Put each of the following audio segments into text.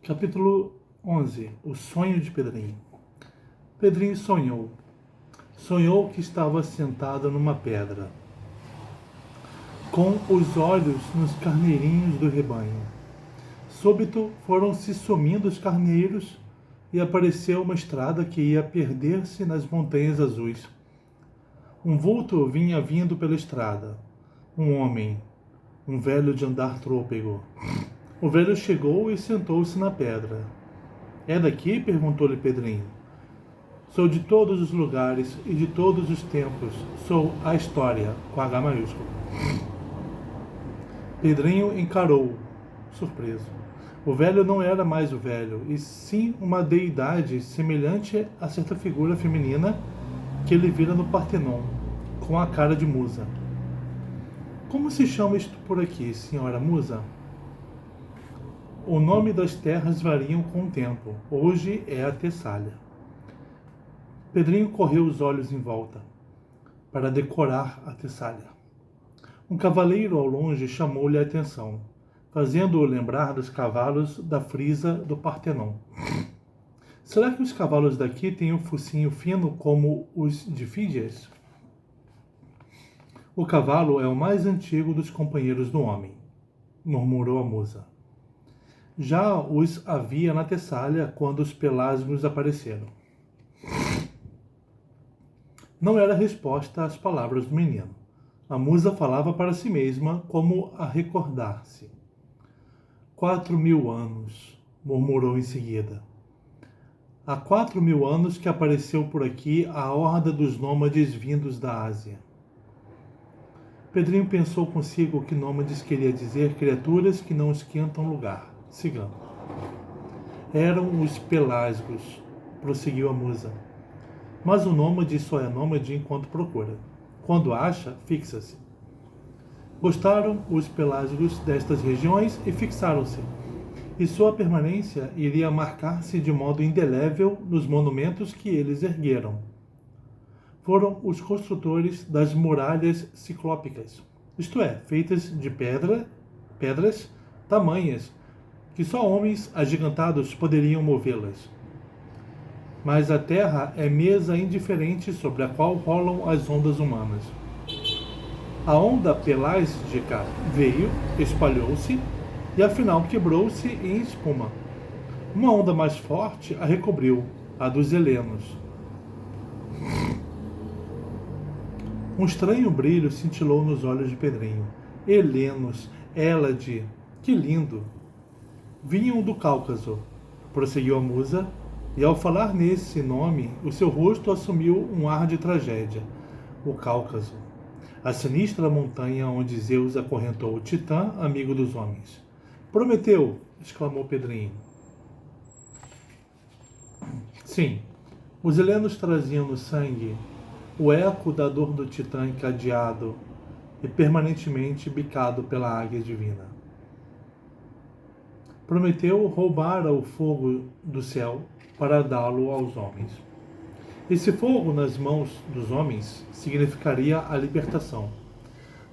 Capítulo 11. O sonho de Pedrinho. Pedrinho sonhou. Sonhou que estava sentado numa pedra, com os olhos nos carneirinhos do rebanho. Súbito foram se sumindo os carneiros e apareceu uma estrada que ia perder-se nas montanhas azuis. Um vulto vinha vindo pela estrada. Um homem, um velho de andar trôpego. O velho chegou e sentou-se na pedra. É daqui? Perguntou-lhe Pedrinho. Sou de todos os lugares e de todos os tempos. Sou a história, com H maiúsculo. Pedrinho encarou, surpreso. O velho não era mais o velho, e sim uma deidade semelhante a certa figura feminina que ele vira no Partenon, com a cara de musa. Como se chama isto por aqui, senhora musa? O nome das terras variam com o tempo. Hoje é a Tessália. Pedrinho correu os olhos em volta para decorar a Tessália. Um cavaleiro ao longe chamou-lhe a atenção, fazendo-o lembrar dos cavalos da frisa do Partenon. Será que os cavalos daqui têm um focinho fino como os de Fídias? O cavalo é o mais antigo dos companheiros do homem, murmurou a musa. Já os havia na Tessália quando os Pelasgos apareceram. Não era resposta às palavras do menino. A musa falava para si mesma, como a recordar-se. 4.000 anos, murmurou em seguida. Há 4.000 anos que apareceu por aqui a horda dos nômades vindos da Ásia. Pedrinho pensou consigo que nômades queria dizer criaturas que não esquentam lugar. Cigano. Eram os Pelasgos, prosseguiu a musa. Mas o nômade só é nômade enquanto procura. Quando acha, fixa-se. Gostaram os Pelasgos destas regiões e fixaram-se. E sua permanência iria marcar-se de modo indelével nos monumentos que eles ergueram. Foram os construtores das muralhas ciclópicas, isto é, feitas de pedras tamanhas que só homens agigantados poderiam movê-las. Mas a terra é mesa indiferente sobre a qual rolam as ondas humanas. A onda pelásgica veio, espalhou-se e afinal quebrou-se em espuma. Uma onda mais forte a recobriu, a dos helenos. Um estranho brilho cintilou nos olhos de Pedrinho. Helenos, Hélade, que lindo! Vinham do Cáucaso, prosseguiu a musa, e ao falar nesse nome, o seu rosto assumiu um ar de tragédia. O Cáucaso, a sinistra montanha onde Zeus acorrentou o Titã, amigo dos homens. Prometeu, exclamou Pedrinho. Sim, os helenos traziam no sangue o eco da dor do Titã encadeado e permanentemente bicado pela águia divina. Prometeu roubara o fogo do céu para dá-lo aos homens. Esse fogo nas mãos dos homens significaria a libertação,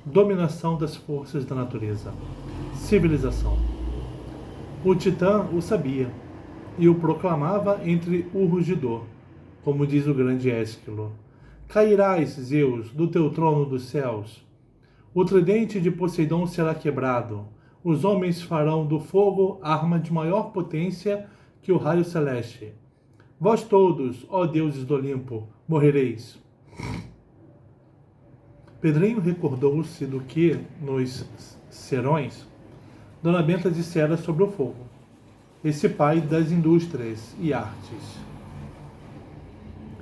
dominação das forças da natureza, civilização. O Titã o sabia e o proclamava entre o rugidor, como diz o grande Ésquilo. Cairás, Zeus, do teu trono dos céus. O tridente de Poseidon será quebrado. Os homens farão do fogo arma de maior potência que o raio celeste. Vós todos, ó deuses do Olimpo, morrereis. Pedrinho recordou-se do que, nos serões, Dona Benta dissera sobre o fogo, esse pai das indústrias e artes.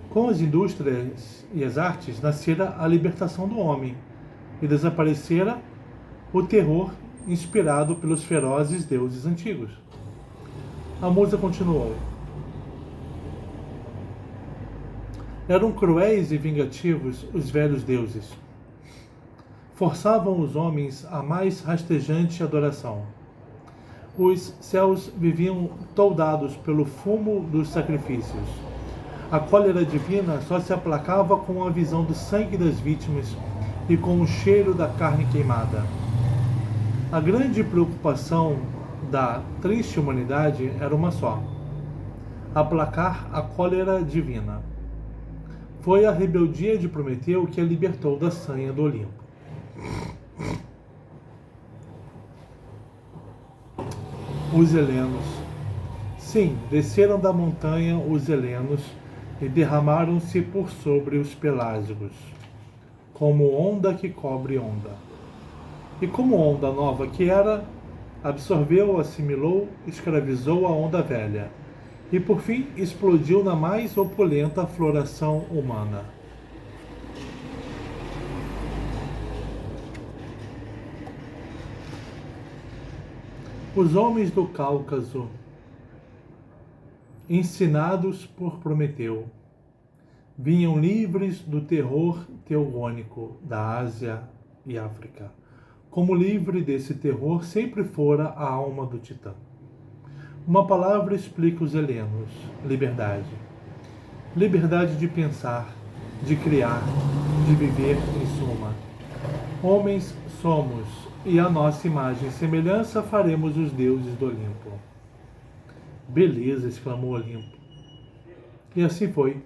Com as indústrias e as artes nascera a libertação do homem e desaparecera o terror inspirado pelos ferozes deuses antigos. A musa continuou. Eram cruéis e vingativos os velhos deuses. Forçavam os homens à mais rastejante adoração. Os céus viviam toldados pelo fumo dos sacrifícios. A cólera divina só se aplacava com a visão do sangue das vítimas e com o cheiro da carne queimada. A grande preocupação da triste humanidade era uma só: aplacar a cólera divina. Foi a rebeldia de Prometeu que a libertou da sanha do Olimpo. Os helenos. Sim, desceram da montanha os helenos e derramaram-se por sobre os pelágicos, como onda que cobre onda. E como onda nova que era, absorveu, assimilou, escravizou a onda velha, e por fim explodiu na mais opulenta floração humana. Os homens do Cáucaso, ensinados por Prometeu, vinham livres do terror teogônico da Ásia e África, como livre desse terror sempre fora a alma do Titã. Uma palavra explica os helenos: liberdade. Liberdade de pensar, de criar, de viver, em suma. Homens somos, e à nossa imagem e semelhança faremos os deuses do Olimpo. Beleza, exclamou Olimpo. E assim foi.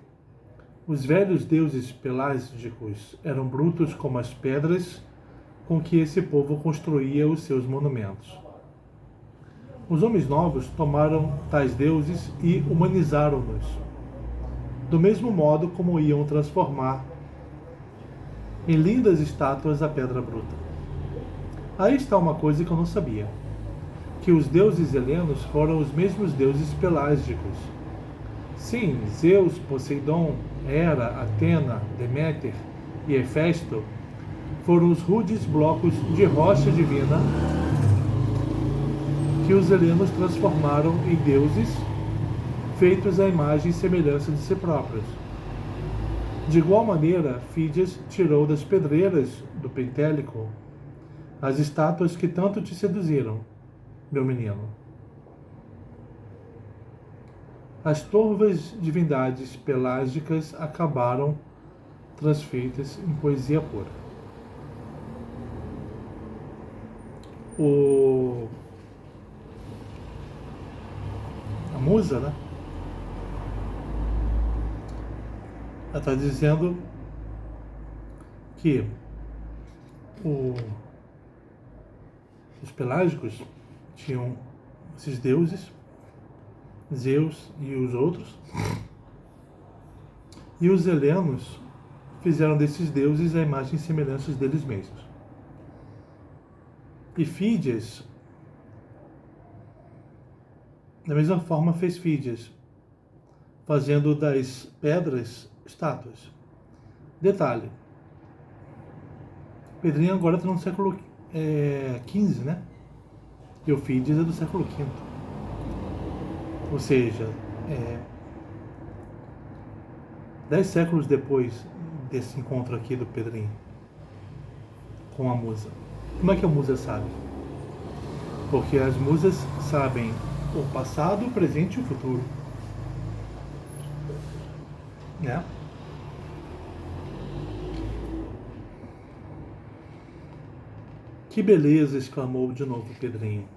Os velhos deuses pelágicos eram brutos como as pedras com que esse povo construía os seus monumentos. Os homens novos tomaram tais deuses e humanizaram-nos, do mesmo modo como iam transformar em lindas estátuas a pedra bruta. Aí está uma coisa que eu não sabia: que os deuses helenos foram os mesmos deuses pelágicos. Sim, Zeus, Poseidon, Hera, Atena, Deméter e Hefesto foram os rudes blocos de rocha divina que os helenos transformaram em deuses feitos à imagem e semelhança de si próprios. De igual maneira, Fídias tirou das pedreiras do Pentélico as estátuas que tanto te seduziram, meu menino. As torvas divindades pelágicas acabaram transfeitas em poesia pura. A musa, né? Ela está dizendo que os pelágicos tinham esses deuses, Zeus e os outros, e os helenos fizeram desses deuses a imagem e semelhança deles mesmos. E Fídias, da mesma forma, fez Fídias, fazendo das pedras estátuas. Detalhe: Pedrinho agora está no século XV, né? E o Fídias é do século V. Ou seja, 10 séculos depois desse encontro aqui do Pedrinho com a musa. Como é que a musa sabe? Porque as musas sabem o passado, o presente e o futuro. Né? Que beleza! Exclamou de novo Pedrinho.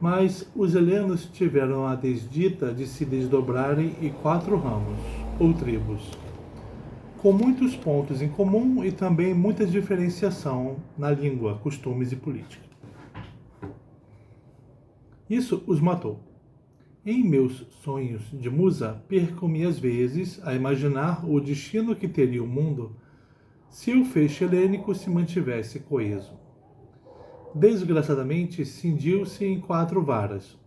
Mas os helenos tiveram a desdita de se desdobrarem em 4 ramos, ou tribos, com muitos pontos em comum e também muita diferenciação na língua, costumes e política. Isso os matou. Em meus sonhos de musa, perco-me às vezes a imaginar o destino que teria o mundo se o feixe helênico se mantivesse coeso. Desgraçadamente, cindiu-se em 4 varas: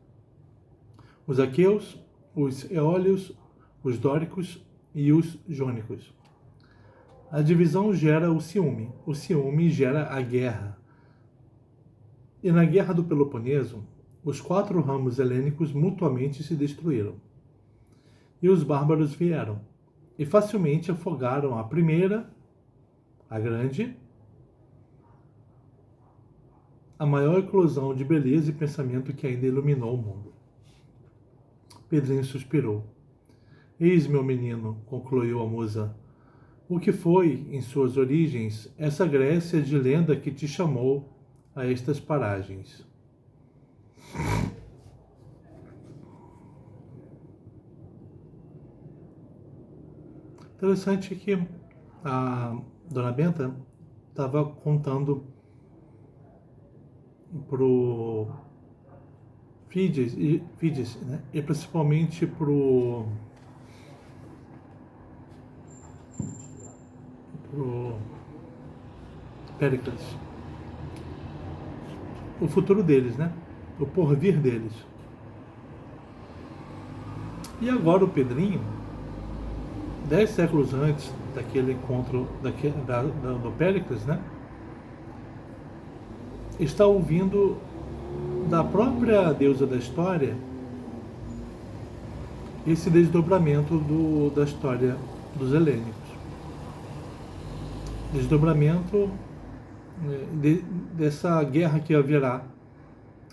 os aqueus, os eólios, os dóricos e os jônicos. A divisão gera o ciúme gera a guerra. E na guerra do Peloponeso, os 4 ramos helênicos mutuamente se destruíram. E os bárbaros vieram, e facilmente afogaram a primeira, a grande, a maior eclosão de beleza e pensamento que ainda iluminou o mundo. Pedrinho suspirou. Eis, meu menino, concluiu a musa, o que foi, em suas origens, essa Grécia de lenda que te chamou a estas paragens. Interessante que a Dona Benta estava contando pro Fides, né? E principalmente pro Péricles, o futuro deles, né? O porvir deles. E agora o Pedrinho, 10 séculos antes daquele encontro do Péricles, né? Está ouvindo da própria deusa da história esse desdobramento da história dos helênicos. Desdobramento dessa guerra que haverá,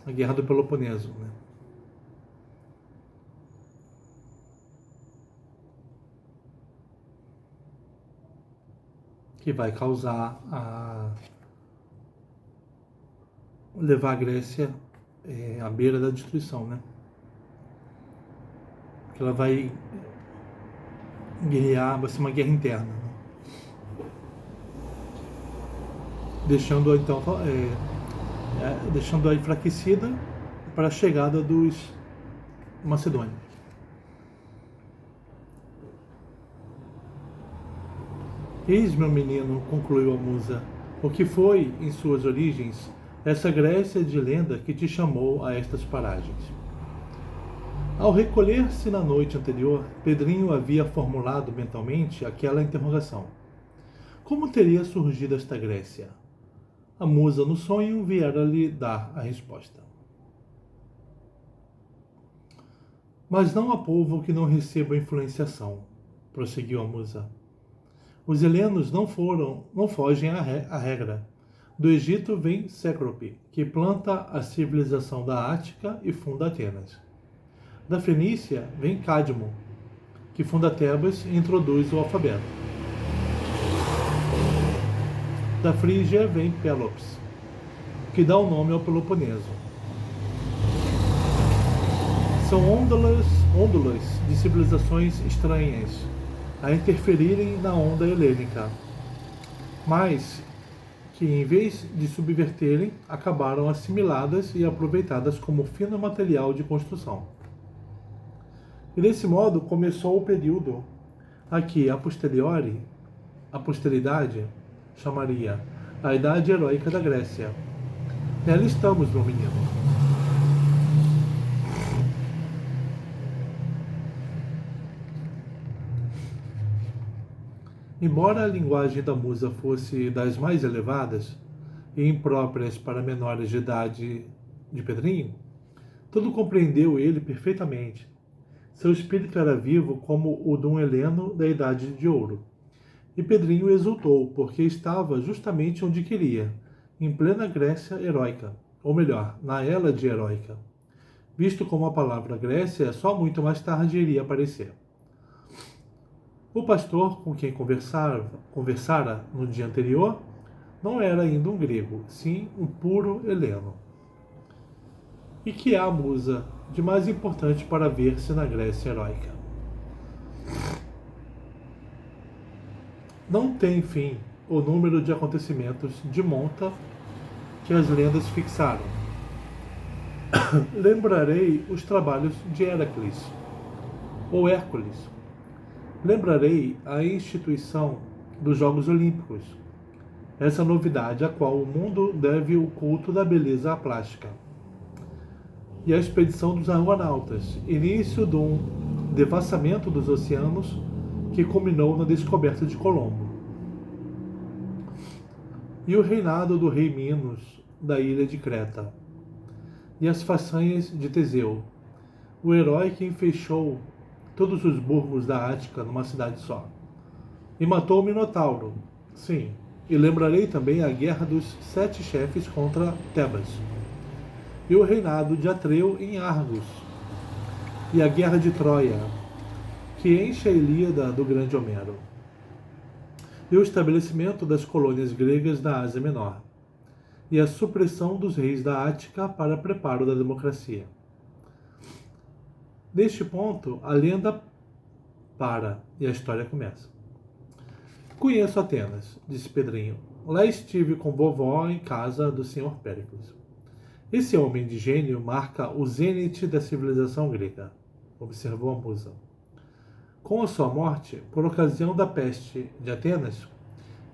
a Guerra do Peloponeso, né? Que vai causar levar a Grécia à beira da destruição, né? Que ela vai guerrear, vai ser uma guerra interna, né? Deixando-a então deixando-a enfraquecida para a chegada dos macedônios. Eis, meu menino, concluiu a musa, o que foi, em suas origens, essa Grécia de lenda que te chamou a estas paragens. Ao recolher-se na noite anterior, Pedrinho havia formulado mentalmente aquela interrogação. Como teria surgido esta Grécia? A musa no sonho viera lhe dar a resposta. Mas não há povo que não receba influenciação, prosseguiu a musa. Os helenos não fogem à regra. Do Egito vem Cécrope, que planta a civilização da Ática e funda Atenas. Da Fenícia vem Cadmo, que funda Tebas e introduz o alfabeto. Da Frígia vem Pélops, que dá o nome ao Peloponeso. São ôndulas de civilizações estranhas a interferirem na onda helênica, mas que, em vez de subverterem, acabaram assimiladas e aproveitadas como fino material de construção. E desse modo começou o período a que, a posteridade chamaria a Idade Heróica da Grécia. Nela estamos, meu menino. Embora a linguagem da musa fosse das mais elevadas e impróprias para menores de idade de Pedrinho, tudo compreendeu ele perfeitamente. Seu espírito era vivo como o de um heleno da Idade de Ouro. E Pedrinho exultou, porque estava justamente onde queria, em plena Grécia heróica, ou melhor, na Hélade heróica, visto como a palavra Grécia só muito mais tarde iria aparecer. O pastor com quem conversara no dia anterior não era ainda um grego, sim um puro heleno. E que há a musa de mais importante para ver-se na Grécia heróica? Não tem fim o número de acontecimentos de monta que as lendas fixaram. Lembrarei os trabalhos de Heracles, ou Hércules. Lembrarei a instituição dos Jogos Olímpicos, essa novidade a qual o mundo deve o culto da beleza plástica. E a expedição dos argonautas, início de um devassamento dos oceanos que culminou na descoberta de Colombo. E o reinado do rei Minos, da ilha de Creta. E as façanhas de Teseu, o herói que enfechou todos os burgos da Ática numa cidade só. E matou o Minotauro, sim. E lembrarei também a guerra dos 7 chefes contra Tebas. E o reinado de Atreu em Argos. E a guerra de Troia, que enche a Ilíada do grande Homero, e o estabelecimento das colônias gregas da Ásia Menor, e a supressão dos reis da Ática para preparo da democracia. Neste ponto, a lenda para e a história começa. Conheço Atenas, disse Pedrinho. Lá estive com vovó em casa do Sr. Péricles. Esse homem de gênio marca o zênite da civilização grega, observou a musa. Com a sua morte, por ocasião da peste de Atenas,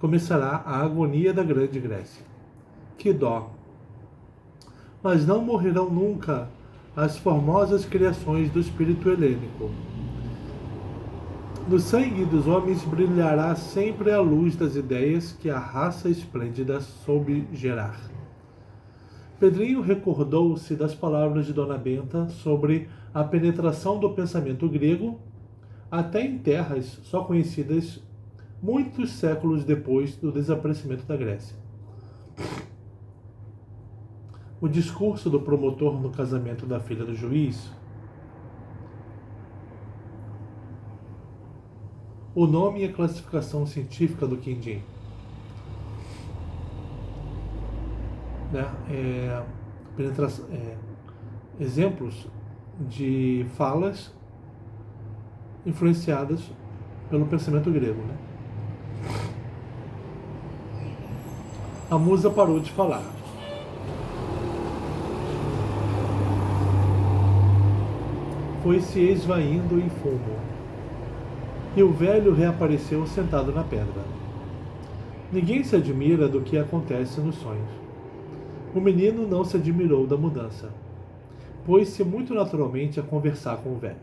começará a agonia da Grande Grécia. Que dó! Mas não morrerão nunca as formosas criações do espírito helênico. No sangue dos homens brilhará sempre a luz das ideias que a raça esplêndida soube gerar. Pedrinho recordou-se das palavras de Dona Benta sobre a penetração do pensamento grego até em terras só conhecidas muitos séculos depois do desaparecimento da Grécia. O discurso do promotor no casamento da filha do juiz, o nome e a classificação científica do quindim, exemplos de falas influenciadas pelo pensamento grego. A musa parou de falar. Foi se esvaindo em fumo, e o velho reapareceu sentado na pedra. Ninguém se admira do que acontece nos sonhos. O menino não se admirou da mudança. Pôs-se muito naturalmente a conversar com o velho.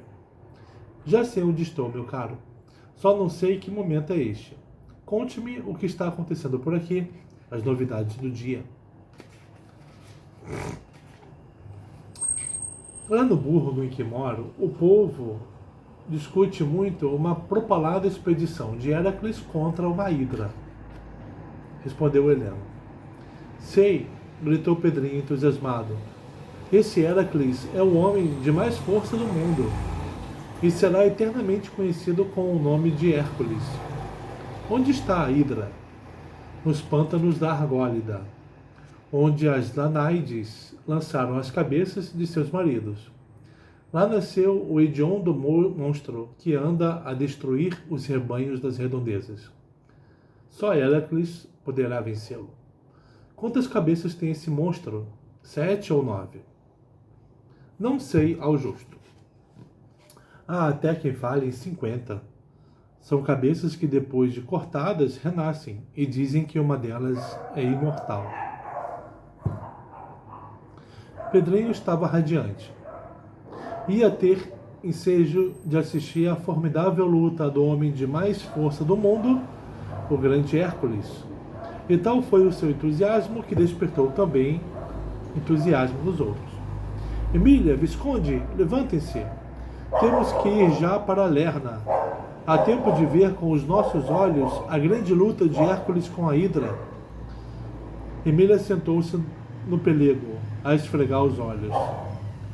Já sei onde estou, meu caro. Só não sei que momento é este. Conte-me o que está acontecendo por aqui, as novidades do dia. Lá no burgo em que moro, o povo discute muito uma propalada expedição de Héracles contra uma hidra, respondeu Heleno. Sei, gritou Pedrinho entusiasmado. Esse Héracles é o homem de mais força do mundo e será eternamente conhecido com o nome de Hércules. Onde está a hidra? Nos pântanos da Argólida, onde as Danáides lançaram as cabeças de seus maridos. Lá nasceu o hediondo monstro que anda a destruir os rebanhos das redondezas. Só Héracles poderá vencê-lo. Quantas cabeças tem esse monstro? 7 ou 9? Não sei ao justo. Há até quem fale em 50. São cabeças que, depois de cortadas, renascem e dizem que uma delas é imortal. Pedrinho estava radiante. Ia ter ensejo de assistir à formidável luta do homem de mais força do mundo, o grande Hércules. E tal foi o seu entusiasmo que despertou também entusiasmo dos outros. Emília, Visconde, levantem-se. Temos que ir já para Lerna. Há tempo de ver com os nossos olhos a grande luta de Hércules com a hidra. Emília sentou-se no pelego, a esfregar os olhos.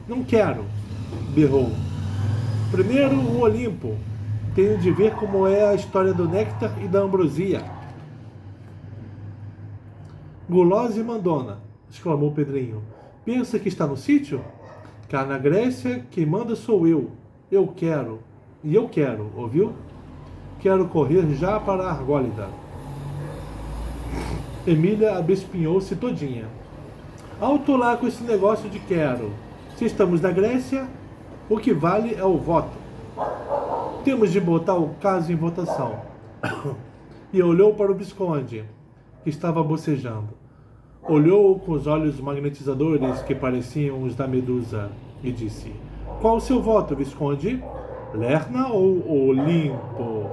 Não quero, berrou. Primeiro o Olimpo. Tenho de ver como é a história do néctar e da ambrosia. Gulosa e mandona, exclamou Pedrinho. Pensa que está no sítio? Cá na Grécia, quem manda sou eu. Eu quero. E eu quero, ouviu? Quero correr já para a Argólida. Emília abespinhou-se todinha. Alto lá com esse negócio de quero. Se estamos na Grécia, o que vale é o voto. Temos de botar o caso em votação. E olhou para o Visconde, que estava bocejando. Olhou com os olhos magnetizadores que pareciam os da Medusa e disse: Qual o seu voto, Visconde? Lerna ou Olimpo?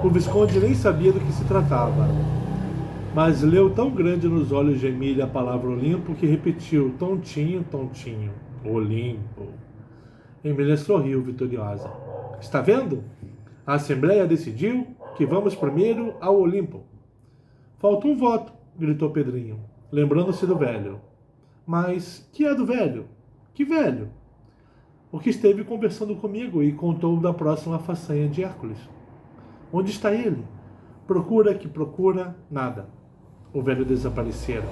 O Visconde nem sabia do que se tratava, mas leu tão grande nos olhos de Emília a palavra Olimpo que repetiu, tontinho, tontinho, Olimpo. Emília sorriu vitoriosa. Está vendo? A Assembleia decidiu que vamos primeiro ao Olimpo. Falta um voto, gritou Pedrinho, lembrando-se do velho. Mas que é do velho? Que velho? O que esteve conversando comigo e contou da próxima façanha de Hércules. Onde está ele? Procura que procura, nada. O velho desaparecera.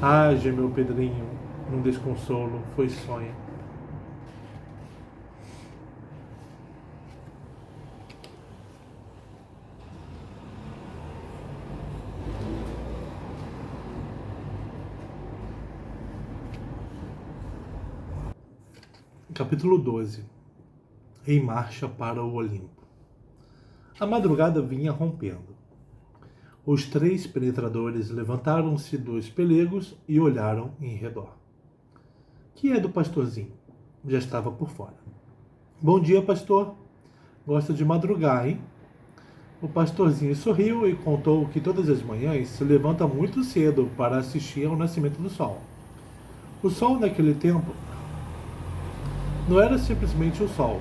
Ah, gemeu Pedrinho, num desconsolo, foi sonho. Capítulo 12. Em marcha para o Olimpo. A madrugada vinha rompendo. Os 3 penetradores levantaram-se dos pelegos e olharam em redor. Que é do pastorzinho? Já estava por fora. Bom dia, pastor. Gosta de madrugar, hein? O pastorzinho sorriu e contou que todas as manhãs se levanta muito cedo para assistir ao nascimento do sol. O sol naquele tempo não era simplesmente o sol,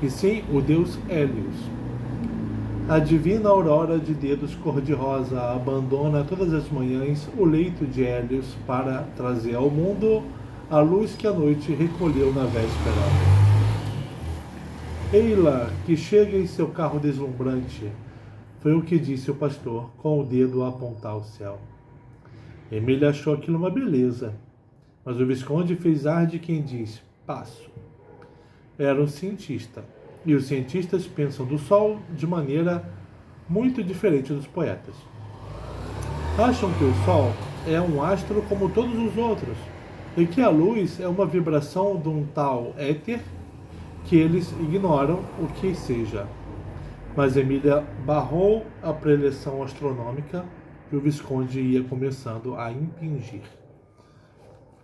e sim o deus Hélios. A divina aurora de dedos cor-de-rosa abandona todas as manhãs o leito de Hélios para trazer ao mundo a luz que a noite recolheu na véspera. Ei-la, que chega em seu carro deslumbrante, foi o que disse o pastor, com o dedo a apontar ao céu. Emília achou aquilo uma beleza, mas o Visconde fez ar de quem diz, passo. Era um cientista, e os cientistas pensam do Sol de maneira muito diferente dos poetas. Acham que o Sol é um astro como todos os outros, e que a luz é uma vibração de um tal éter que eles ignoram o que seja. Mas Emília barrou a preleção astronômica e o Visconde ia começando a impingir.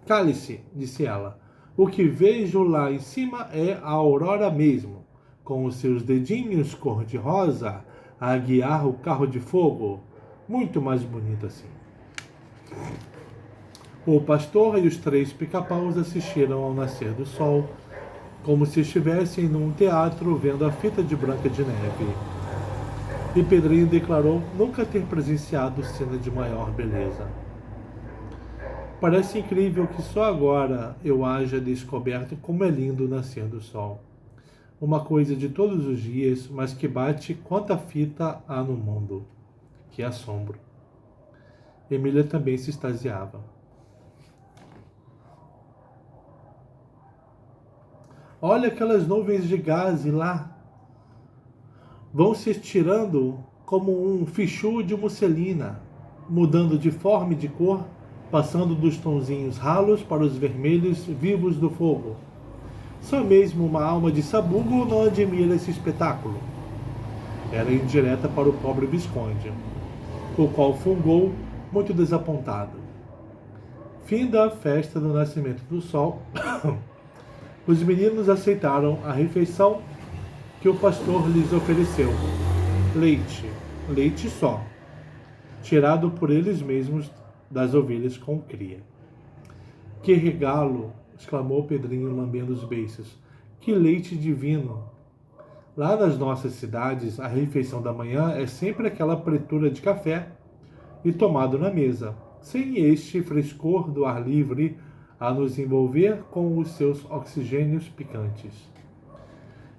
Cale-se, disse ela. O que vejo lá em cima é a aurora mesmo, com os seus dedinhos cor-de-rosa a guiar o carro de fogo. Muito mais bonito assim. O pastor e os 3 pica-paus assistiram ao nascer do sol, como se estivessem num teatro vendo a fita de Branca de Neve. E Pedrinho declarou nunca ter presenciado cena de maior beleza. Parece incrível que só agora eu haja descoberto como é lindo o nascer do sol. Uma coisa de todos os dias, mas que bate quanta fita há no mundo. Que assombro. Emília também se extasiava. Olha aquelas nuvens de gás lá. Vão se estirando como um fichu de musselina, mudando de forma e de cor, passando dos tonzinhos ralos para os vermelhos vivos do fogo. Só mesmo uma alma de sabugo não admira esse espetáculo. Era indireta para o pobre Visconde, o qual fungou muito desapontado. Fim da festa do nascimento do sol. Os meninos aceitaram a refeição que o pastor lhes ofereceu. Leite só, tirado por eles mesmos das ovelhas com cria. Que regalo! Exclamou Pedrinho, lambendo os beiços. Que leite divino! Lá nas nossas cidades, a refeição da manhã é sempre aquela pretura de café e tomado na mesa, sem este frescor do ar livre a nos envolver com os seus oxigênios picantes.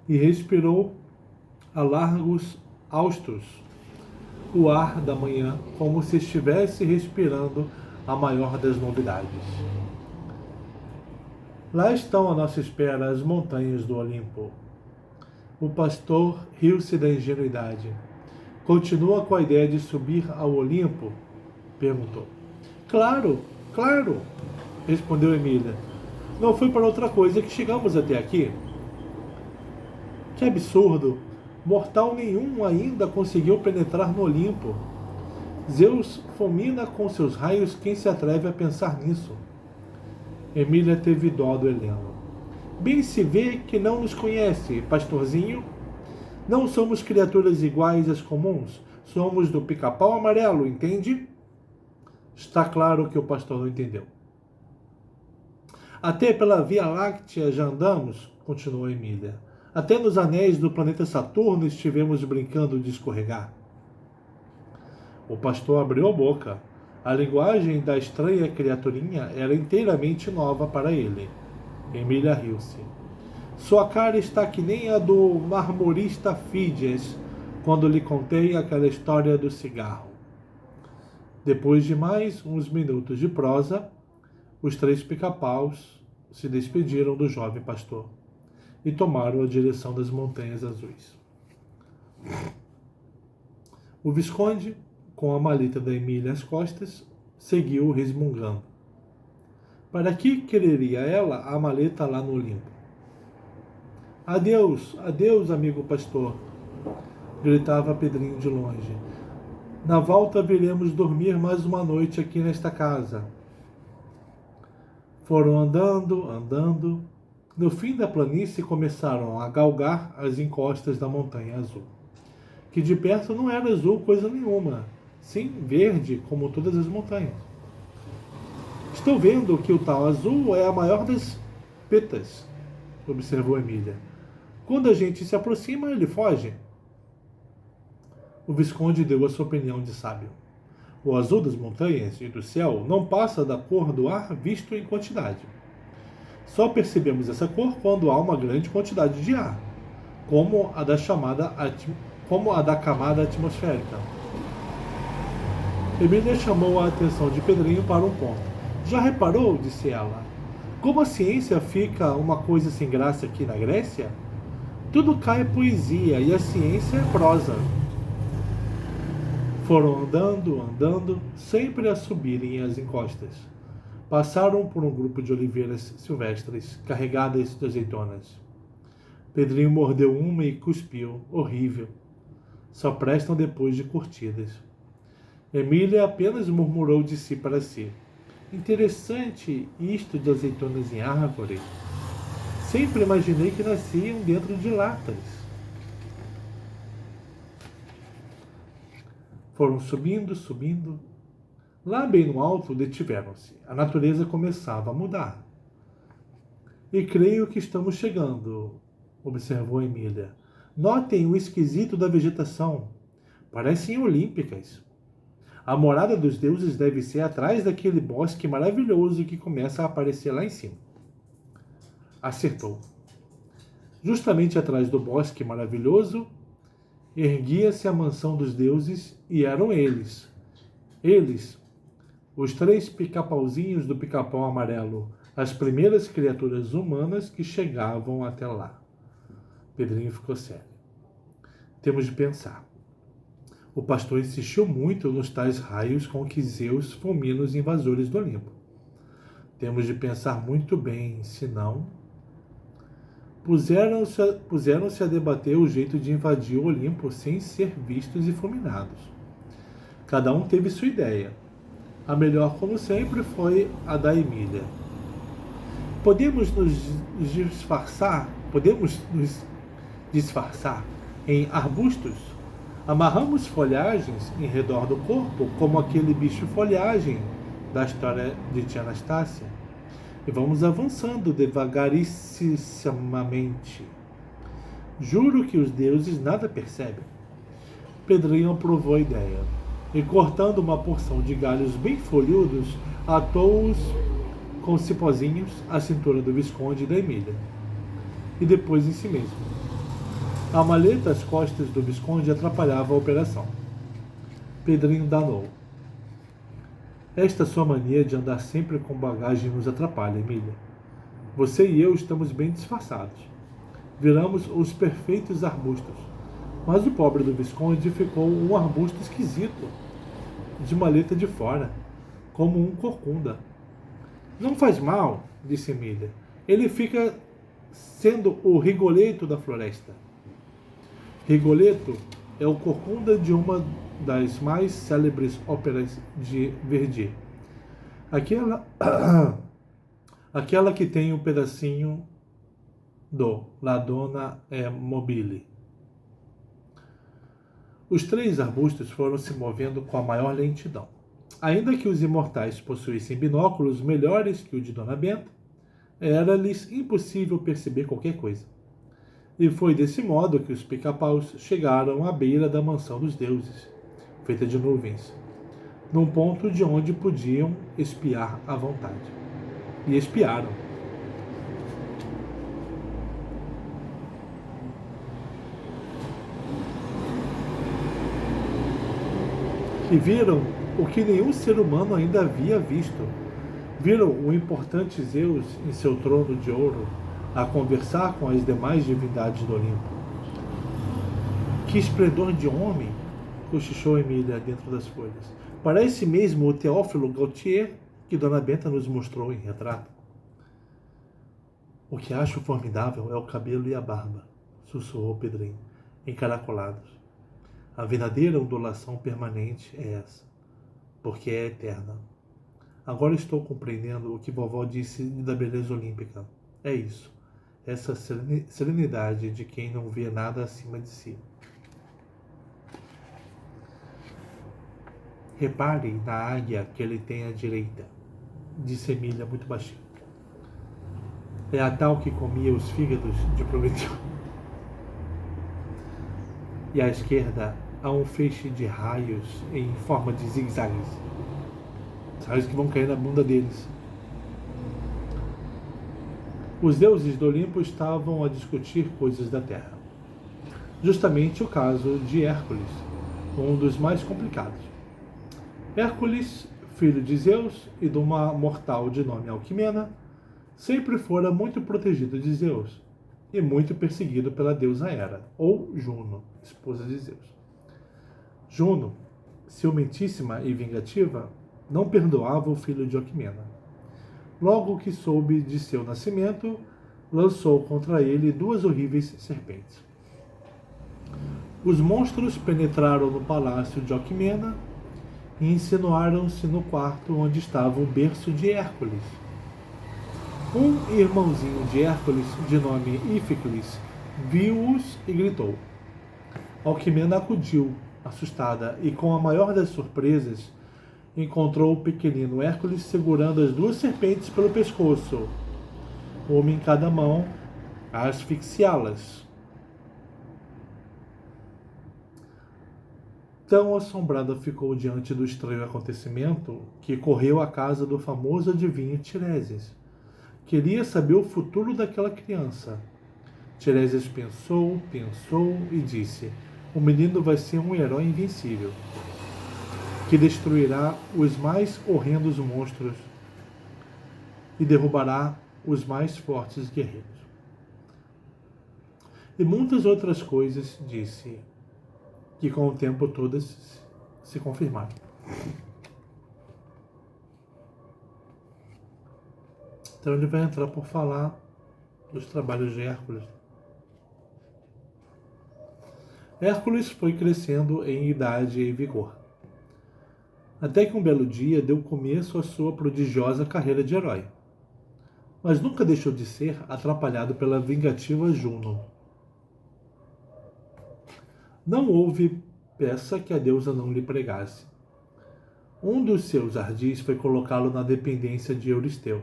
E respirou a largos haustos o ar da manhã, como se estivesse respirando a maior das novidades. Lá estão à nossa espera as montanhas do Olimpo. O pastor riu-se da ingenuidade. Continua com a ideia de subir ao Olimpo? Perguntou. Claro, respondeu Emília. Não foi para outra coisa que chegamos até aqui. Que absurdo! Mortal nenhum ainda conseguiu penetrar no Olimpo. Zeus fulmina com seus raios quem se atreve a pensar nisso. Emília teve dó do Heleno. Bem se vê que não nos conhece, pastorzinho. Não somos criaturas iguais às comuns. Somos do pica-pau amarelo, entende? Está claro que o pastor não entendeu. Até pela Via Láctea já andamos, continuou Emília. Até nos anéis do planeta Saturno estivemos brincando de escorregar. O pastor abriu a boca. A linguagem da estranha criaturinha era inteiramente nova para ele. Emília riu-se. Sua cara está que nem a do marmorista Fídias, quando lhe contei aquela história do cigarro. Depois de mais uns minutos de prosa, os 3 pica-paus se despediram do jovem pastor e tomaram a direção das Montanhas Azuis. O Visconde, com a maleta da Emília às costas, seguiu resmungando. Para que quereria ela a maleta lá no Olimpo? Adeus, adeus, amigo pastor, gritava Pedrinho de longe. Na volta viremos dormir mais uma noite aqui nesta casa. Foram andando, andando. No fim da planície começaram a galgar as encostas da montanha azul, que de perto não era azul coisa nenhuma, sim verde como todas as montanhas. Estou vendo que o tal azul é a maior das petas, observou Emília. Quando a gente se aproxima, ele foge. O Visconde deu a sua opinião de sábio. O azul das montanhas e do céu não passa da cor do ar visto em quantidade. Só percebemos essa cor quando há uma grande quantidade de ar, como a da camada atmosférica. Emília chamou a atenção de Pedrinho para um ponto. Já reparou, disse ela, como a ciência fica uma coisa sem graça aqui na Grécia? Tudo cai poesia e a ciência é prosa. Foram andando, andando, sempre a subirem as encostas. Passaram por um grupo de oliveiras silvestres, carregadas de azeitonas. Pedrinho mordeu uma e cuspiu, horrível. Só prestam depois de curtidas. Emília apenas murmurou de si para si. Interessante isto de azeitonas em árvore. Sempre imaginei que nasciam dentro de latas. Foram subindo, subindo. Lá bem no alto detiveram-se. A natureza começava a mudar. E creio que estamos chegando, observou Emília. Notem o esquisito da vegetação. Parecem olímpicas. A morada dos deuses deve ser atrás daquele bosque maravilhoso que começa a aparecer lá em cima. Acertou. Justamente atrás do bosque maravilhoso, erguia-se a mansão dos deuses e eram eles, os 3 pica-pauzinhos do pica-pau amarelo, as primeiras criaturas humanas que chegavam até lá. Pedrinho ficou sério. Temos de pensar. O pastor insistiu muito nos tais raios com que Zeus fulmina os invasores do Olimpo. Temos de pensar muito bem, senão... Puseram-se a debater o jeito de invadir o Olimpo sem ser vistos e fulminados. Cada um teve sua ideia. A melhor, como sempre, foi a da Emília. Podemos nos disfarçar em arbustos? Amarramos folhagens em redor do corpo, como aquele bicho folhagem da história de tia Anastácia, e vamos avançando devagarissimamente. Juro que os deuses nada percebem. Pedrinho aprovou a ideia, e cortando uma porção de galhos bem folhudos, atou-os com cipózinhos à cintura do Visconde e da Emília, e depois em si mesmo. A maleta às costas do Visconde atrapalhava a operação. Pedrinho danou. Esta sua mania de andar sempre com bagagem nos atrapalha, Emília. Você e eu estamos bem disfarçados. Viramos os perfeitos arbustos. Mas o pobre do Visconde ficou um arbusto esquisito, de maleta de fora, como um corcunda. Não faz mal, disse Emília. Ele fica sendo o Rigoletto da floresta. Rigoletto é o corcunda de uma das mais célebres óperas de Verdi. Aquela que tem um pedacinho do La Donna è mobile. Os 3 arbustos foram se movendo com a maior lentidão. Ainda que os imortais possuíssem binóculos melhores que o de Dona Benta, era-lhes impossível perceber qualquer coisa. E foi desse modo que os pica-paus chegaram à beira da mansão dos deuses, feita de nuvens, num ponto de onde podiam espiar à vontade. E espiaram. E viram o que nenhum ser humano ainda havia visto. Viram o importante Zeus em seu trono de ouro, a conversar com as demais divindades do Olimpo. Que esplendor de homem! Cochichou Emília dentro das folhas. Parece mesmo o Teófilo Gautier que Dona Benta nos mostrou em retrato. O que acho formidável é o cabelo e a barba, sussurrou Pedrinho, encaracolados. A verdadeira ondulação permanente é essa, porque é eterna. Agora estou compreendendo o que vovó disse da beleza olímpica. É isso, essa serenidade de quem não vê nada acima de si. Repare na águia que ele tem à direita, disse Emília muito baixinho. É a tal que comia os fígados de Prometeu. E à esquerda há um feixe de raios em forma de zigue-zagues. Os raios que vão cair na bunda deles. Os deuses do Olimpo estavam a discutir coisas da terra. Justamente o caso de Hércules, um dos mais complicados. Hércules, filho de Zeus e de uma mortal de nome Alquimena, sempre fora muito protegido de Zeus e muito perseguido pela deusa Hera, ou Juno, esposa de Zeus. Juno, ciumentíssima e vingativa, não perdoava o filho de Alquimena. Logo que soube de seu nascimento, lançou contra ele 2 horríveis serpentes. Os monstros penetraram no palácio de Alquimena e insinuaram-se no quarto onde estava o berço de Hércules. Um irmãozinho de Hércules, de nome Íficles, viu-os e gritou. Alquimena acudiu, assustada, e com a maior das surpresas, encontrou o pequenino Hércules segurando as 2 serpentes pelo pescoço, uma em cada mão, a asfixiá-las. Tão assombrada ficou diante do estranho acontecimento que correu à casa do famoso adivinho Tiresias. Queria saber o futuro daquela criança. Tiresias pensou e disse: o menino vai ser um herói invencível, que destruirá os mais horrendos monstros e derrubará os mais fortes guerreiros. E muitas outras coisas disse, que com o tempo todas se confirmaram. Então ele vai entrar por falar dos trabalhos de Hércules. Hércules foi crescendo em idade e vigor, até que um belo dia deu começo à sua prodigiosa carreira de herói. Mas nunca deixou de ser atrapalhado pela vingativa Juno. Não houve peça que a deusa não lhe pregasse. Um dos seus ardis foi colocá-lo na dependência de Euristeu,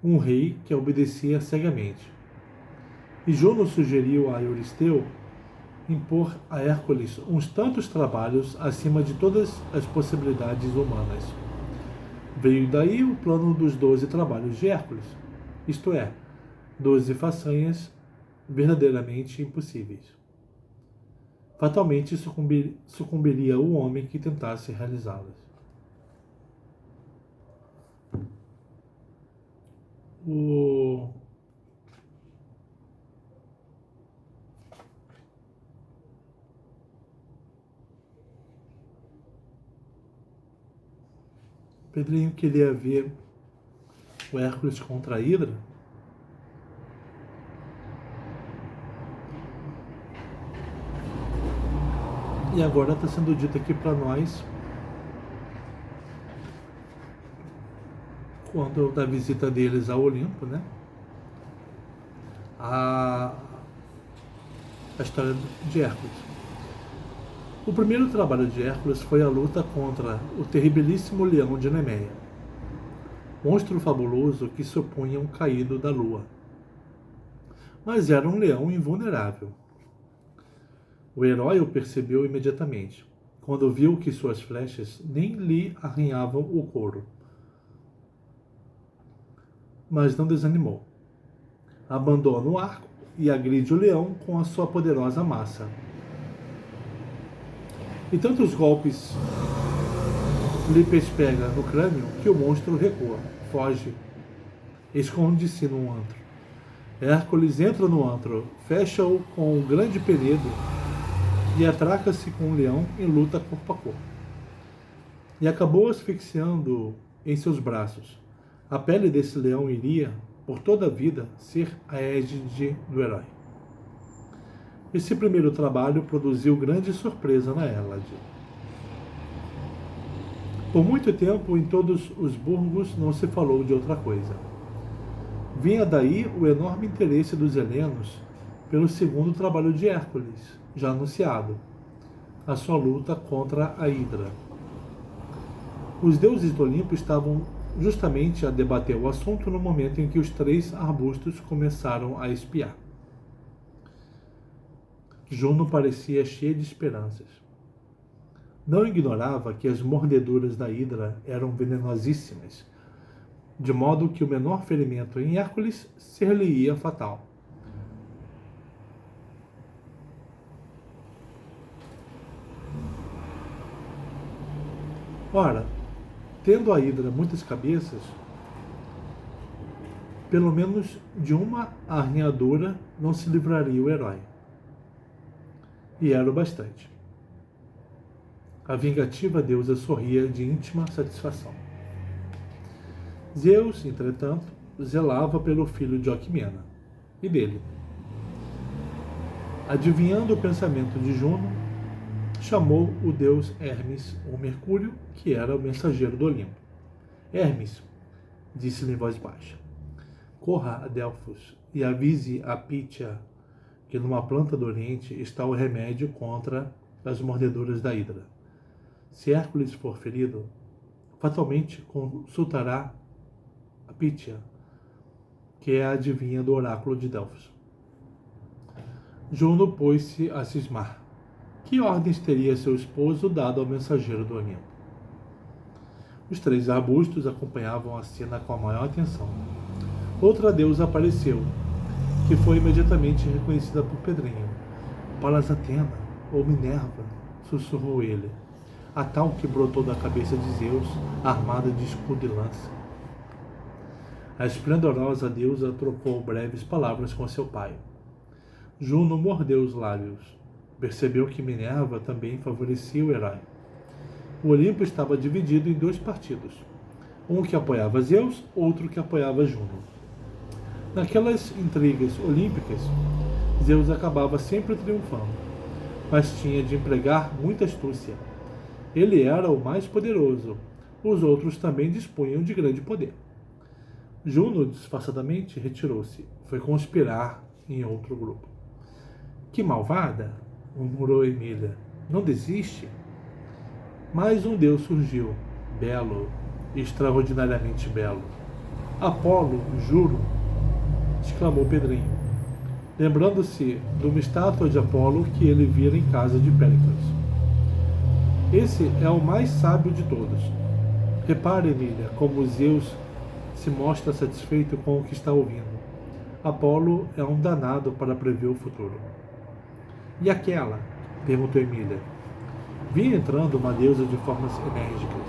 um rei que obedecia cegamente. E Juno sugeriu a Euristeu impor a Hércules uns tantos trabalhos acima de todas as possibilidades humanas. Veio daí o plano dos 12 trabalhos de Hércules, isto é, 12 façanhas verdadeiramente impossíveis. Fatalmente sucumbiria o homem que tentasse realizá-las. O Pedrinho queria ver o Hércules contra a Hidra. E agora está sendo dito aqui para nós, quando da visita deles ao Olimpo, né? A história de Hércules. O primeiro trabalho de Hércules foi a luta contra o terribilíssimo leão de Nemeia, monstro fabuloso que se opunha a um caído da lua. Mas era um leão invulnerável. O herói o percebeu imediatamente, quando viu que suas flechas nem lhe arranhavam o couro. Mas não desanimou. Abandona o arco e agride o leão com a sua poderosa massa. E tantos golpes lhe pega no crânio que o monstro recua, foge, esconde-se num antro. Hércules entra no antro, fecha-o com um grande penedo e atraca-se com o leão em luta corpo a corpo. E acabou asfixiando em seus braços. A pele desse leão iria, por toda a vida, ser a égide do herói. Esse primeiro trabalho produziu grande surpresa na Hélade. Por muito tempo, em todos os burgos, não se falou de outra coisa. Vinha daí o enorme interesse dos helenos pelo segundo trabalho de Hércules, já anunciado, a sua luta contra a Hidra. Os deuses do Olimpo estavam justamente a debater o assunto no momento em que os 3 arbustos começaram a espiar. Juno parecia cheia de esperanças. Não ignorava que as mordeduras da Hidra eram venenosíssimas, de modo que o menor ferimento em Hércules ser-lhe-ia fatal. Ora, tendo a Hidra muitas cabeças, pelo menos de uma arranhadura não se livraria o herói. E era o bastante. A vingativa deusa sorria de íntima satisfação. Zeus, entretanto, zelava pelo filho de Alquimena e dele. Adivinhando o pensamento de Juno, chamou o deus Hermes, ou Mercúrio, que era o mensageiro do Olimpo. Hermes, disse-lhe em voz baixa, corra a Delfos e avise a Pítia que numa planta do Oriente está o remédio contra as mordeduras da Hidra. Se Hércules for ferido, fatalmente consultará a Pítia, que é a adivinha do oráculo de Delfos. Juno pôs-se a cismar. Que ordens teria seu esposo dado ao mensageiro do Olimpo? Os 3 arbustos acompanhavam a cena com a maior atenção. Outra deusa apareceu, que foi imediatamente reconhecida por Pedrinho. Palas Atena, ou Minerva, sussurrou ele, a tal que brotou da cabeça de Zeus, armada de escudo e lança. A esplendorosa deusa trocou breves palavras com seu pai. Juno mordeu os lábios. Percebeu que Minerva também favorecia o herói. O Olimpo estava dividido em 2 partidos, um que apoiava Zeus, outro que apoiava Juno. Naquelas intrigas olímpicas, Zeus acabava sempre triunfando, mas tinha de empregar muita astúcia. Ele era o mais poderoso, os outros também dispunham de grande poder. Juno, disfarçadamente, retirou-se, foi conspirar em outro grupo. Que malvada! Murmurou Emília. Não desiste? Mais um deus surgiu, belo, extraordinariamente belo. Apolo, juro, exclamou Pedrinho, lembrando-se de uma estátua de Apolo que ele vira em casa de Péricles. Esse é o mais sábio de todos. Repare, Emília, como Zeus se mostra satisfeito com o que está ouvindo. Apolo é um danado para prever o futuro. E aquela? Perguntou Emília. Vinha entrando uma deusa de formas enérgicas,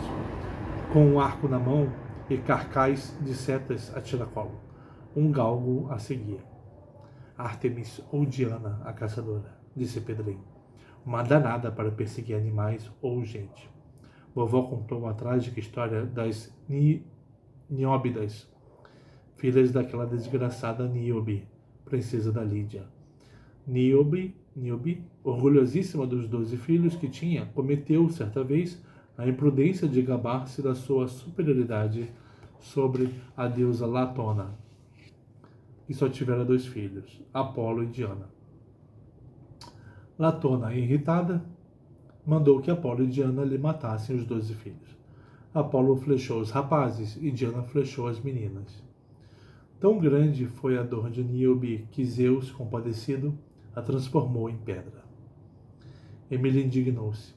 com um arco na mão e carcais de setas a tiracolo. Um galgo a seguia. Ártemis ou Diana, a caçadora, disse Pedrinho. Uma danada para perseguir animais ou gente. Vovó contou uma trágica história das Nióbidas, filhas daquela desgraçada Níobe, princesa da Lídia. Níobe, orgulhosíssima dos 12 filhos que tinha, cometeu, certa vez, a imprudência de gabar-se da sua superioridade sobre a deusa Latona, que só tivera 2 filhos, Apolo e Diana. Latona, irritada, mandou que Apolo e Diana lhe matassem os 12 filhos. Apolo flechou os rapazes e Diana flechou as meninas. Tão grande foi a dor de Níobe que Zeus, compadecido, a transformou em pedra. Emília indignou-se.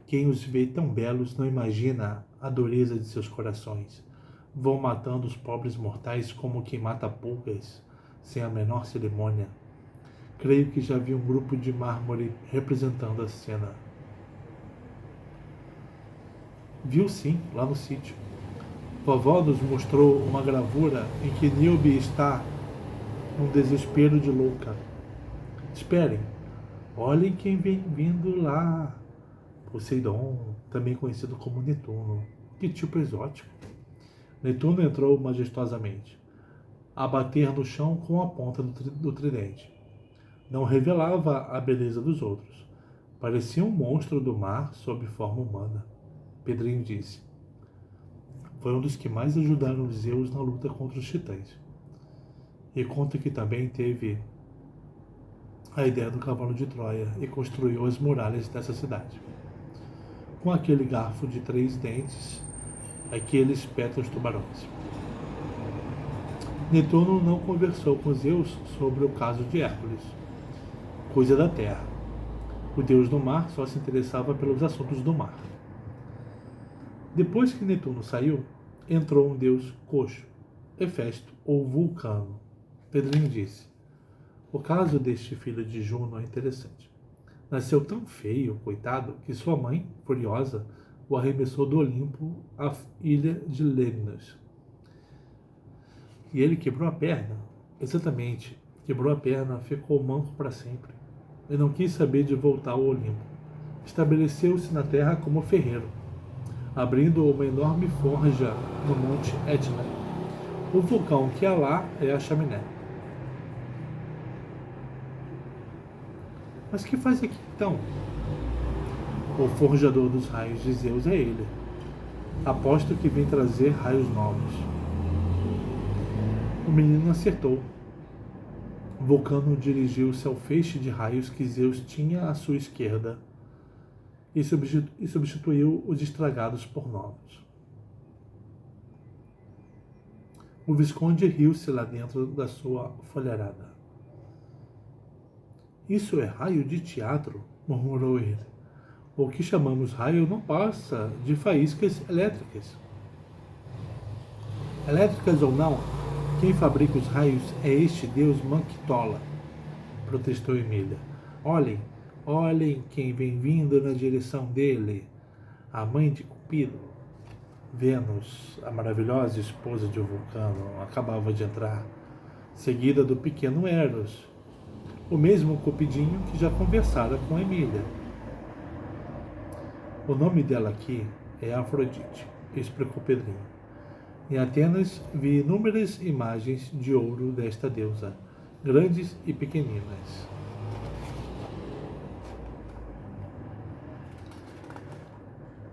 Quem os vê tão belos não imagina a dureza de seus corações. Vão matando os pobres mortais como quem mata pulgas, sem a menor cerimônia. Creio que já vi um grupo de mármore representando a cena. Viu sim, lá no sítio. Vovó nos mostrou uma gravura em que Níobe está num desespero de louca. Esperem, olhem quem vem vindo lá. Poseidon, também conhecido como Netuno. Que tipo exótico. Netuno entrou majestosamente. a bater no chão com a ponta do tridente. Não revelava a beleza dos outros. Parecia um monstro do mar sob forma humana. Pedrinho disse. Foi um dos que mais ajudaram os Zeus na luta contra os titãs. E conta que também teve a ideia do cavalo de Troia e construiu as muralhas dessa cidade. Com aquele garfo de 3 dentes, que ele espeta os tubarões. Netuno não conversou com Zeus sobre o caso de Hércules, coisa da terra. O deus do mar só se interessava pelos assuntos do mar. Depois que Netuno saiu, entrou um deus coxo, Hefesto ou Vulcano. Pedrinho disse, o caso deste filho de Juno é interessante. Nasceu tão feio, coitado, que sua mãe, furiosa, o arremessou do Olimpo à ilha de Lemnos. E ele quebrou a perna. Exatamente, quebrou a perna, ficou manco para sempre. E não quis saber de voltar ao Olimpo. Estabeleceu-se na terra como ferreiro, abrindo uma enorme forja no monte Etna. O vulcão que há lá é a chaminé. Mas que faz aqui então? O forjador dos raios de Zeus é ele. Aposto que vem trazer raios novos. O menino acertou. Vulcano dirigiu-se ao feixe de raios que Zeus tinha à sua esquerda e substituiu os estragados por novos. O Visconde riu-se lá dentro da sua folharada. Isso é raio de teatro, murmurou ele. O que chamamos raio não passa de faíscas elétricas. Elétricas ou não, quem fabrica os raios é este deus Manctola, protestou Emília. Olhem, olhem quem vem vindo na direção dele, a mãe de Cupido. Vênus, a maravilhosa esposa de Vulcano, acabava de entrar, seguida do pequeno Eros, o mesmo Cupidinho que já conversara com Emília. O nome dela aqui é Afrodite, explicou Pedrinho. Em Atenas vi inúmeras imagens de ouro desta deusa, grandes e pequeninas.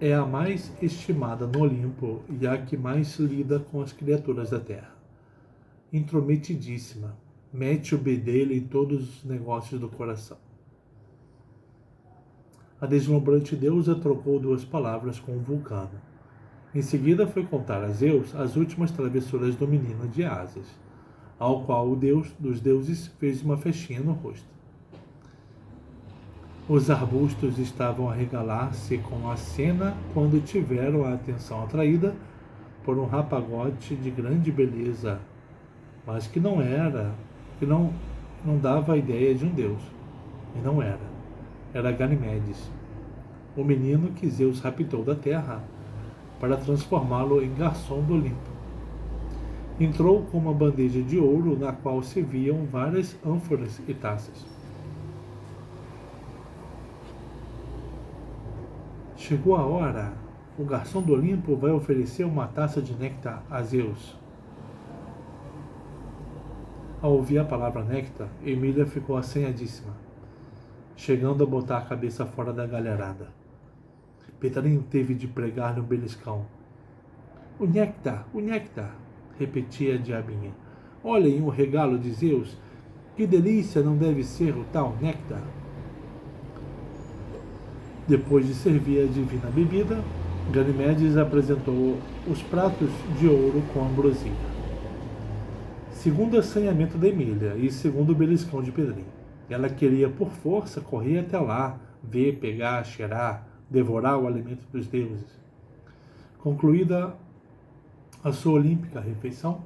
É a mais estimada no Olimpo e a que mais lida com as criaturas da terra. Intrometidíssima, mete o bedelho em todos os negócios do coração. A deslumbrante deusa trocou 2 palavras com o Vulcano. Em seguida foi contar a Zeus as últimas travessuras do menino de asas, ao qual o deus dos deuses fez uma festinha no rosto. Os arbustos estavam a regalar-se com a cena quando tiveram a atenção atraída por um rapagote de grande beleza, mas que não dava a ideia de um deus. E não era. Era Ganimedes, o menino que Zeus raptou da terra para transformá-lo em garçom do Olimpo. Entrou com uma bandeja de ouro na qual se viam várias ânforas e taças. Chegou a hora. O garçom do Olimpo vai oferecer uma taça de néctar a Zeus. Ao ouvir a palavra néctar, Emília ficou assanhadíssima, chegando a botar a cabeça fora da galharada. Pedrinho teve de pregar-lhe um beliscão. O néctar, repetia a diabinha. Olhem o regalo de Zeus. Que delícia não deve ser o tal néctar. Depois de servir a divina bebida, Ganimedes apresentou os pratos de ouro com ambrosia. Segundo o assanhamento da Emília e segundo o beliscão de Pedrinho, ela queria por força correr até lá, ver, pegar, cheirar, devorar o alimento dos deuses. Concluída a sua olímpica refeição,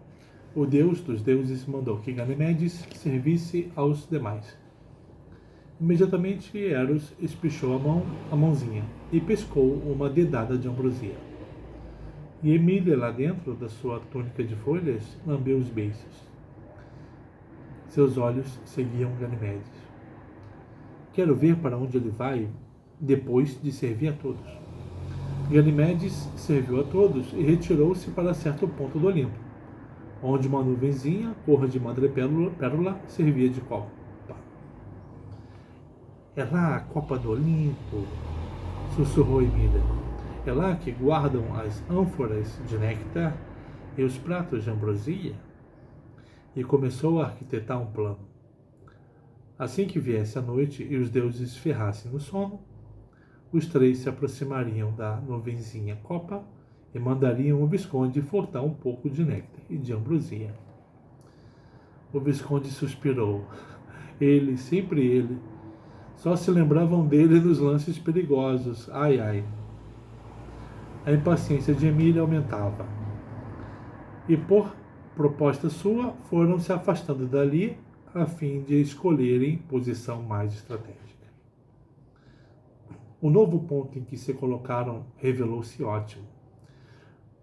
o deus dos deuses mandou que Ganimedes servisse aos demais. Imediatamente Eros espichou a mãozinha e pescou uma dedada de ambrosia. E Emília, lá dentro da sua túnica de folhas, lambeu os beiços. Seus olhos seguiam Ganimedes. Quero ver para onde ele vai depois de servir a todos. Ganimedes serviu a todos e retirou-se para certo ponto do Olimpo, onde uma nuvenzinha, cor de madrepérola, servia de copa. É lá a copa do Olimpo, sussurrou Emília. É lá que guardam as ânforas de néctar e os pratos de ambrosia. E começou a arquitetar um plano. Assim que viesse a noite e os deuses ferrassem no sono, os três se aproximariam da nuvenzinha copa e mandariam o Visconde furtar um pouco de néctar e de ambrosia. O Visconde suspirou. Ele, sempre ele. Só se lembravam dele nos lances perigosos. Ai, ai. A impaciência de Emília aumentava. E por proposta sua, foram se afastando dali a fim de escolherem posição mais estratégica. O novo ponto em que se colocaram revelou-se ótimo.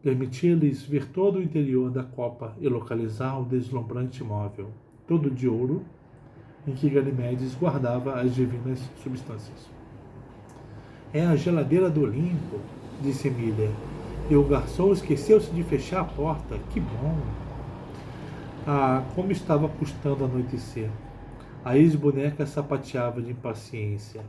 Permitia-lhes ver todo o interior da copa e localizar o deslumbrante móvel, todo de ouro, em que Ganimedes guardava as divinas substâncias. É a geladeira do Olimpo, disse Emília, e o garçom esqueceu-se de fechar a porta. Que bom! Ah, como estava custando anoitecer. A ex-boneca sapateava de impaciência.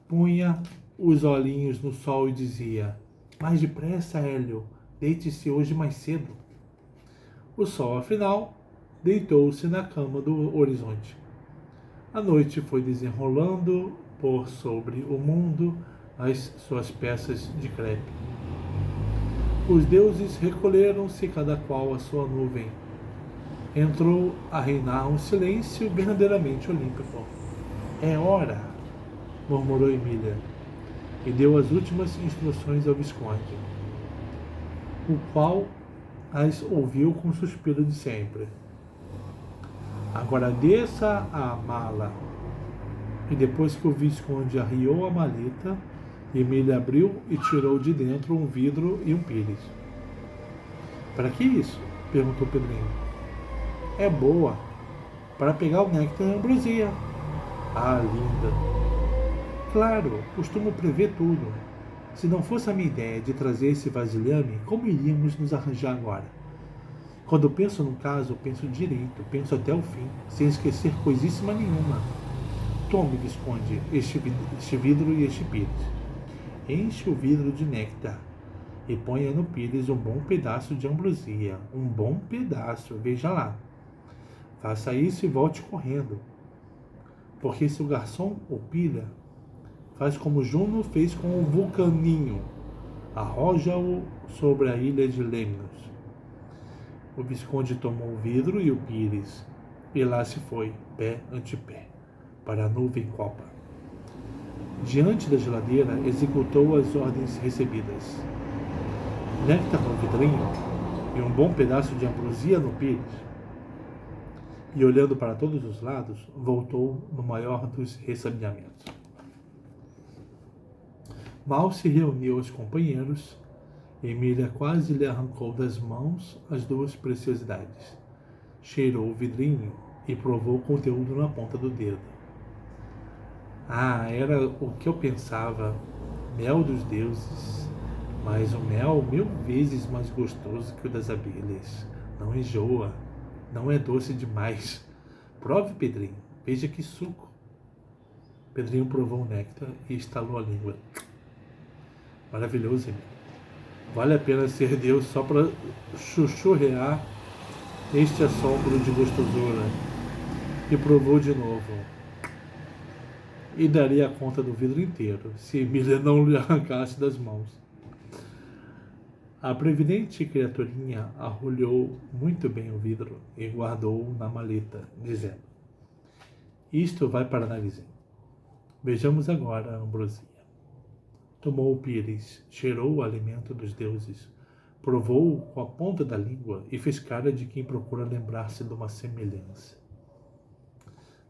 Punha os olhinhos no sol e dizia: mais depressa, Hélio, deite-se hoje mais cedo. O sol, afinal, deitou-se na cama do horizonte. A noite foi desenrolando por sobre o mundo as suas peças de crepe. Os deuses recolheram-se, cada qual à sua nuvem. Entrou a reinar um silêncio verdadeiramente olímpico. É hora, murmurou Emília, e deu as últimas instruções ao Visconde, o qual as ouviu com o suspiro de sempre. Agora desça a mala. E depois que o Visconde arriou a maleta, Emília abriu e tirou de dentro um vidro e um pires. Para que isso? Perguntou Pedrinho. É boa, para pegar o néctar e a ambrosia. Ah, linda! Claro, costumo prever tudo. Se não fosse a minha ideia de trazer esse vasilhame, como iríamos nos arranjar agora? Quando penso num caso, penso direito, penso até o fim, sem esquecer coisíssima nenhuma. Tome, Visconde, este vidro e este pires. Enche o vidro de néctar e ponha no pires um bom pedaço de ambrosia. Um bom pedaço, veja lá. Faça isso e volte correndo. Porque se o garçom o pilha, faz como Juno fez com o vulcaninho. Arroja-o sobre a ilha de Lemnos. O Visconde tomou o vidro e o pires, e lá se foi, pé ante pé, para a nuvem copa. Diante da geladeira, executou as ordens recebidas. Néctar no vidrinho e um bom pedaço de ambrosia no pires. E olhando para todos os lados, voltou no maior dos ressabiamentos. Mal se reuniu aos companheiros, Emília quase lhe arrancou das mãos as duas preciosidades. Cheirou o vidrinho e provou o conteúdo na ponta do dedo. Ah, era o que eu pensava, mel dos deuses, mas o mel 1000 vezes mais gostoso que o das abelhas. Não enjoa, não é doce demais. Prove, Pedrinho, veja que suco. Pedrinho provou o néctar e estalou a língua. Maravilhoso, Emília. Vale a pena ser Deus só para chuchurrear este assombro de gostosura. E provou de novo. E daria conta do vidro inteiro, se Emília não lhe arrancasse das mãos. A previdente criaturinha arrulhou muito bem o vidro e guardou-o na maleta, dizendo: isto vai para a narizinha. Vejamos agora a ambrosia. Tomou o pires, cheirou o alimento dos deuses, provou-o com a ponta da língua e fez cara de quem procura lembrar-se de uma semelhança.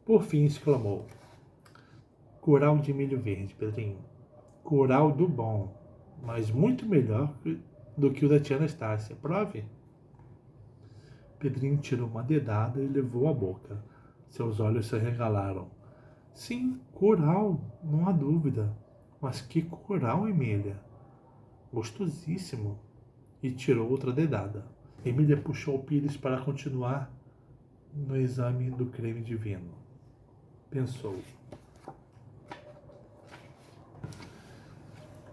Por fim exclamou: curau de milho verde, Pedrinho. Curau do bom, mas muito melhor do que o da tia Anastácia. Prove. Pedrinho tirou uma dedada e levou à boca. Seus olhos se arregalaram. Sim, curau, não há dúvida. Mas que curau, Emília! Gostosíssimo! E tirou outra dedada. Emília puxou o pires para continuar no exame do creme divino. Pensou: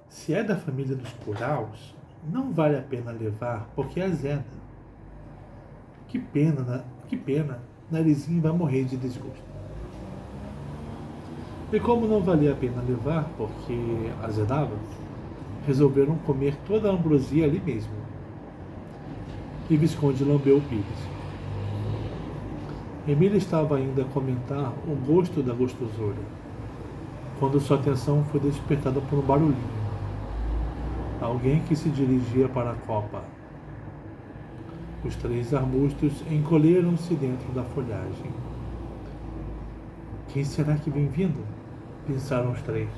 se é da família dos Curaus, não vale a pena levar, porque é azeda. Que pena, Narizinho vai morrer de desgosto. E como não valia a pena levar, porque azedava, resolveram comer toda a ambrosia ali mesmo. E Visconde lambeu o pires. Emília estava ainda a comentar o gosto da gostosura, quando sua atenção foi despertada por um barulhinho. Alguém que se dirigia para a copa. Os 3 arbustos encolheram-se dentro da folhagem. Quem será que vem vindo? Pensaram os 3.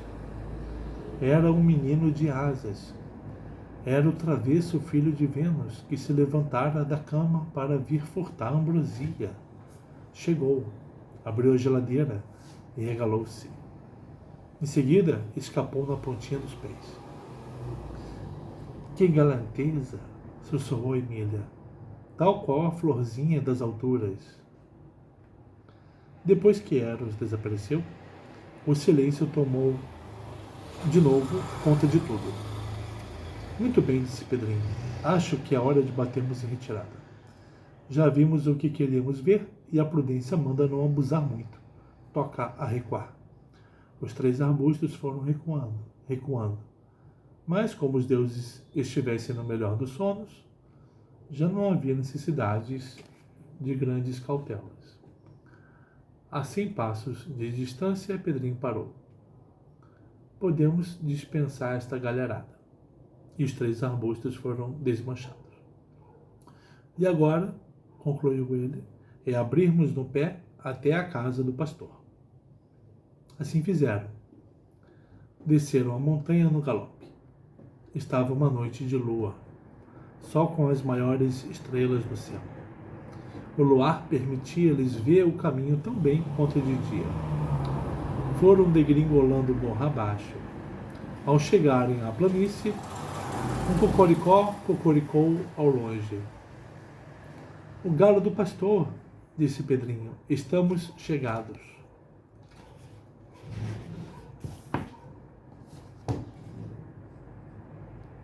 Era um menino de asas. Era o travesso filho de Vênus, que se levantara da cama para vir furtar ambrosia. Chegou, abriu a geladeira e regalou-se. Em seguida, escapou na pontinha dos pés. Que galanteza! Sussurrou Emília, tal qual a florzinha das alturas. Depois que Eros desapareceu, o silêncio tomou de novo conta de tudo. Muito bem, disse Pedrinho. Acho que é hora de batermos em retirada. Já vimos o que queríamos ver e a prudência manda não abusar muito. Toca a recuar. Os 3 arbustos foram recuando. Mas como os deuses estivessem no melhor dos sonos, já não havia necessidades de grandes cautelas. A 100 passos de distância, Pedrinho parou. Podemos dispensar esta galharada. E os 3 arbustos foram desmanchados. E agora, concluiu ele, é abrirmos no pé até a casa do pastor. Assim fizeram. Desceram a montanha no galope. Estava uma noite de lua, só com as maiores estrelas no céu. O luar permitia-lhes ver o caminho tão bem quanto de dia. Foram degringolando morro abaixo. Ao chegarem à planície, um cocoricó cocoricou ao longe. O galo do pastor, disse Pedrinho, estamos chegados.